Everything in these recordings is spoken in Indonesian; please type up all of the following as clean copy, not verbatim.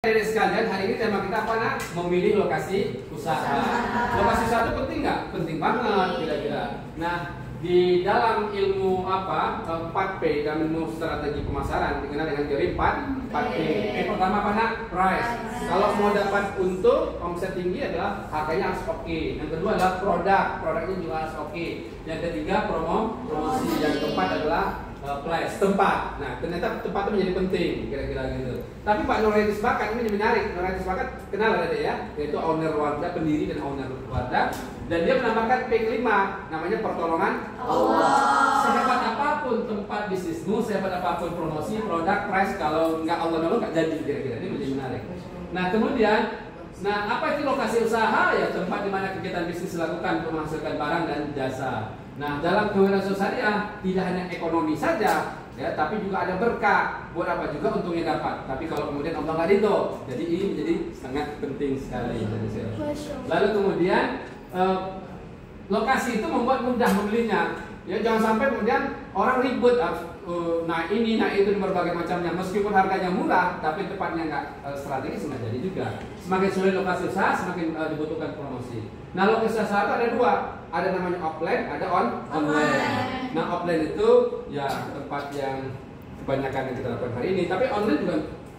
Dari sekalian, hari ini tema kita apa nak? Memilih lokasi usaha. Lokasi usaha itu penting nggak? Penting banget kira-kira. Nah, di dalam ilmu 4P dalam ilmu strategi pemasaran dikenal dengan teori 4P. Pertama apa nak? Price. Kalau mau dapat untung, omset tinggi adalah harganya harus oke. Yang kedua adalah produknya juga harus oke. Yang ketiga promosi. Yang keempat adalah place, tempat. Nah, ternyata tempat itu menjadi penting, kira-kira gitu. Tapi Pak Nurhayati Sepakat ini menarik. Nurhayati Sepakat kenal ada ya, yaitu owner Wardah, pendiri dan owner Wardah. Dan dia menambahkan P kelima, namanya pertolongan Allah. Sehebat apapun tempat bisnismu, sehebat apapun promosi, produk, price, kalau nggak Allah nolong nggak jadi, kira-kira. Ini menjadi menarik. Nah, kemudian, apa itu lokasi usaha? Ya, tempat di mana kegiatan bisnis dilakukan untuk menghasilkan barang dan jasa. Nah, dalam kewirausahaan syariah tidak hanya ekonomi saja, ya, tapi juga ada berkah. Buat apa juga untungnya dapat. Tapi kalau kemudian Allah nggak ridho, jadi ini menjadi sangat penting sekali. Lalu kemudian lokasi itu membuat mudah membelinya. Ya, jangan sampai kemudian orang ribut, nah ini, nah itu, berbagai macamnya. Meskipun harganya murah, tapi tempatnya nggak strategis, nggak jadi juga. Semakin sulit lokasi usaha, semakin dibutuhkan promosi. Nah, lokasi usaha itu ada dua, ada namanya offline, ada online. Nah, offline itu ya tempat yang kebanyakan yang kita lakukan hari ini. Tapi online juga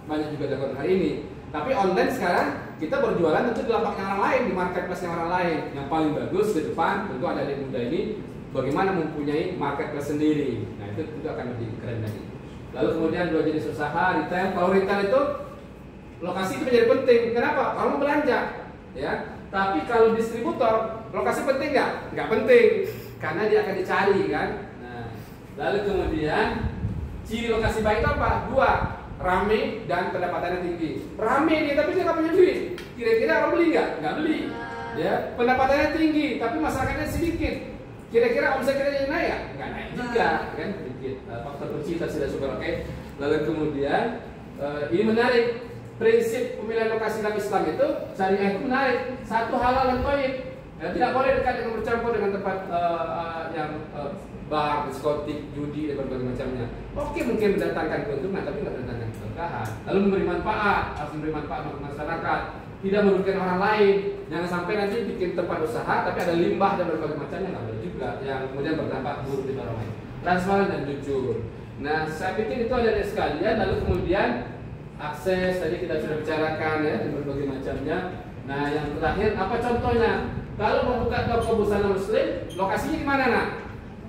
banyak juga dilakukan hari ini. Tapi online sekarang kita berjualan tentu di lapaknya orang lain, di marketplace-nya orang lain. Yang paling bagus ke depan tentu ada adik muda ini bagaimana mempunyai marketplace sendiri. Nah, itu tentu akan lebih keren lagi. Lalu kemudian dua jenis usaha, retail. Kalau retail itu lokasi itu menjadi penting. Kenapa? Kalau mau belanja, ya. Tapi kalau distributor, lokasi penting nggak? Nggak penting, karena dia akan dicari kan. Nah, lalu kemudian ciri lokasi baik itu apa? Dua, rame dan pendapatannya tinggi. Rame nih, tapi dia nggak punya duit. Kira-kira orang beli nggak? Nggak beli. Ya, pendapatannya tinggi, tapi masyarakatnya sedikit. Kira-kira omset kita jadi naik? Nggak naik juga, kan? Sedikit. Faktor kunci kita sudah super oke. Lalu kemudian ini menarik. Prinsip pemilihan lokasi dalam Islam itu syariah itu menarik. Satu, halal dan thayyib. Ya, tidak boleh dekat dengan bercampur dengan tempat yang bar, diskotik, judi dan berbagai macamnya. Oke, mungkin mendatangkan keuntungan, tapi tidak mendatangkan keberkahan. Lalu memberi manfaat, harus memberi manfaat untuk masyarakat. Tidak merugikan orang lain. Jangan sampai nanti bikin tempat usaha, tapi ada limbah dan berbagai macamnya, nggak boleh juga. Yang kemudian berdampak buruk di orang lain. Transparan dan jujur. Nah, saya pikir itu ada dari sekalian. Lalu kemudian akses, tadi kita sudah bicarakan ya, dan berbagai macamnya. Nah, yang terakhir apa contohnya? Kalau membuka toko busana muslim, lokasinya di mana nak?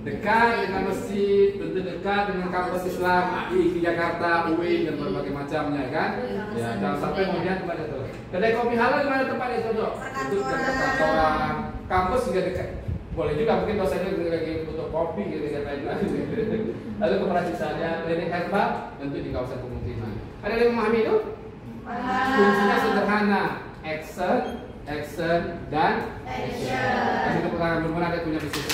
Dekat dengan masjid, tentu dekat dengan kampus Islam, AI di Jakarta, UI dan berbagai macamnya kan? Ya, jangan sampai kemudian kepada itu. Kedai kopi halal di mana tempatnya itu dok? Itu dekat kantoran, kampus juga dekat. Boleh juga mungkin dosennya lagi butuh kopi gitu kan. Lalu koperasi syariah, klinik herbal tentu di kawasan pemukiman. Ada yang memahami itu? Kuncinya sederhana, action, dan action. Kasih tepuk tangan, benar-benar ada punya bisnis.